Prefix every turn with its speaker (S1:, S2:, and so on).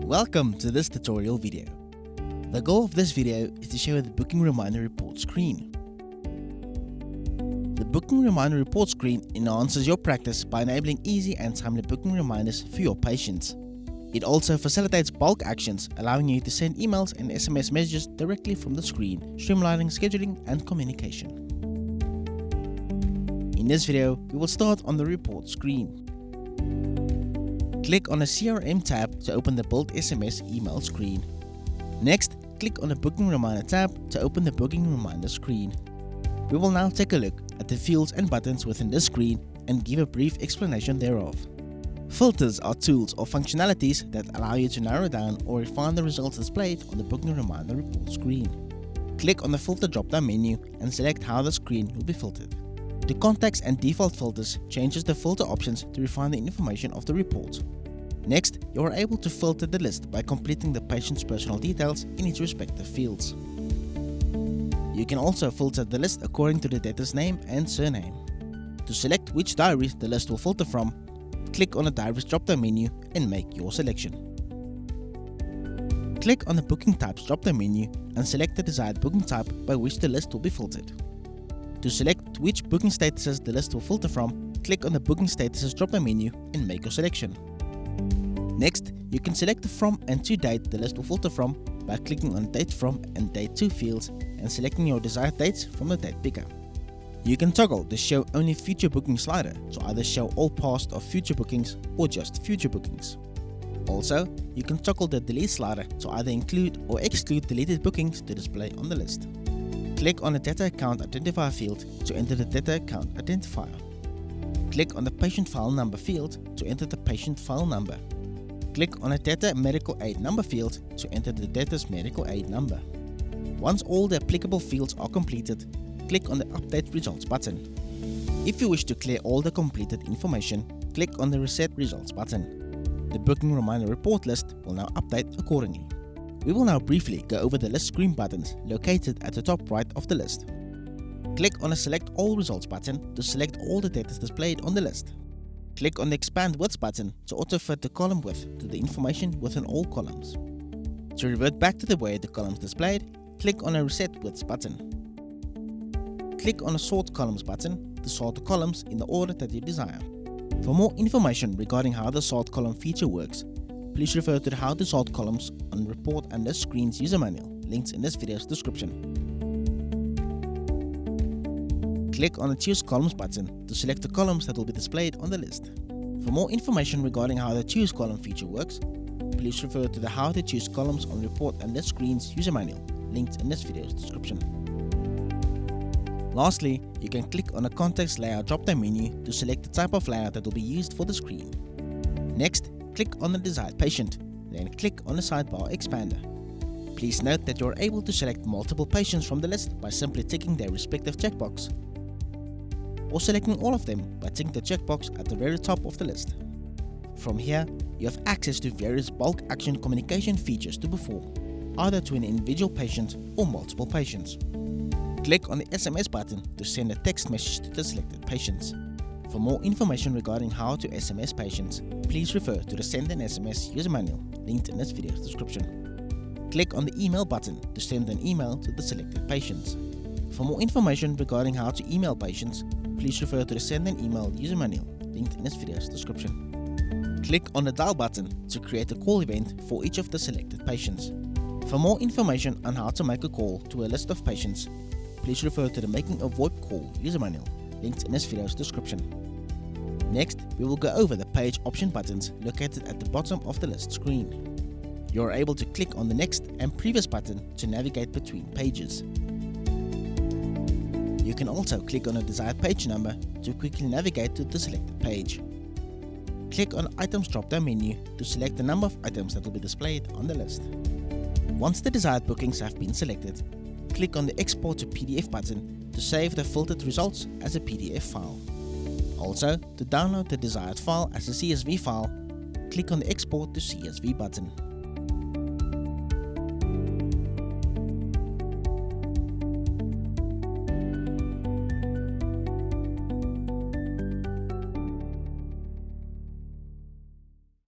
S1: Welcome to this tutorial video. The goal of this video is to show the booking reminder report screen. The booking reminder report screen enhances your practice by enabling easy and timely booking reminders for your patients. It also facilitates bulk actions, allowing you to send emails and SMS messages directly from the screen, streamlining scheduling and communication. In this video, we will start on the report screen. Click on the CRM tab to open the Build SMS email screen. Next, click on the Booking Reminder tab to open the Booking Reminder screen. We will now take a look at the fields and buttons within this screen and give a brief explanation thereof. Filters are tools or functionalities that allow you to narrow down or refine the results displayed on the Booking Reminder report screen. Click on the Filter drop-down menu and select how the screen will be filtered. The Contacts and Default Filters changes the filter options to refine the information of the report. Next, you are able to filter the list by completing the patient's personal details in its respective fields. You can also filter the list according to the debtor's name and surname. To select which diaries the list will filter from, click on the Diaries drop-down menu and make your selection. Click on the Booking Types drop-down menu and select the desired booking type by which the list will be filtered. To select which booking statuses the list will filter from, click on the Booking Statuses drop-down menu and make your selection. Next, you can select the From and To date the list will filter from by clicking on Date From and Date To fields and selecting your desired dates from the date picker. You can toggle the Show Only Future Bookings slider to either show all past or future bookings or just future bookings. Also, you can toggle the Delete slider to either include or exclude deleted bookings to display on the list. Click on the Data Account Identifier field to enter the Data Account Identifier. Click on the Patient File Number field to enter the patient file number. Click on the Data Medical Aid Number field to enter the debtor's medical aid number. Once all the applicable fields are completed, click on the Update Results button. If you wish to clear all the completed information, click on the Reset Results button. The Booking Reminder report list will now update accordingly. We will now briefly go over the list screen buttons located at the top right of the list. Click on the Select All Results button to select all the data displayed on the list. Click on the Expand Width button to auto-fit the column width to the information within all columns. To revert back to the way the columns displayed, click on the Reset Widths button. Click on the Sort Columns button to sort the columns in the order that you desire. For more information regarding how the Sort Column feature works, please refer to the How to Sort Columns on Report and List Screens user manual, linked in this video's description. Click on the Choose Columns button to select the columns that will be displayed on the list. For more information regarding how the Choose Column feature works, please refer to the How to Choose Columns on Report and List Screens user manual, linked in this video's description. Lastly, you can click on the Context Layout drop-down menu to select the type of layout that will be used for the screen. Next, click on the desired patient, then click on the Sidebar Expander. Please note that you are able to select multiple patients from the list by simply ticking their respective checkbox, or selecting all of them by ticking the checkbox at the very top of the list. From here, you have access to various bulk action communication features to perform, either to an individual patient or multiple patients. Click on the SMS button to send a text message to the selected patients. For more information regarding how to SMS patients, please refer to the Send an SMS user manual, linked in this video's description. Click on the Email button to send an email to the selected patients. For more information regarding how to email patients, please refer to the Send an Email user manual, linked in this video's description. Click on the Dial button to create a call event for each of the selected patients. For more information on how to make a call to a list of patients, please refer to the Making a VoIP Call user manual, linked in this video's description. Next, we will go over the Page Option buttons located at the bottom of the list screen. You are able to click on the Next and Previous button to navigate between pages. You can also click on a desired page number to quickly navigate to the selected page. Click on Items drop-down menu to select the number of items that will be displayed on the list. Once the desired bookings have been selected, click on the Export to PDF button to save the filtered results as a PDF file. Also, to download the desired file as a CSV file, click on the Export to CSV button.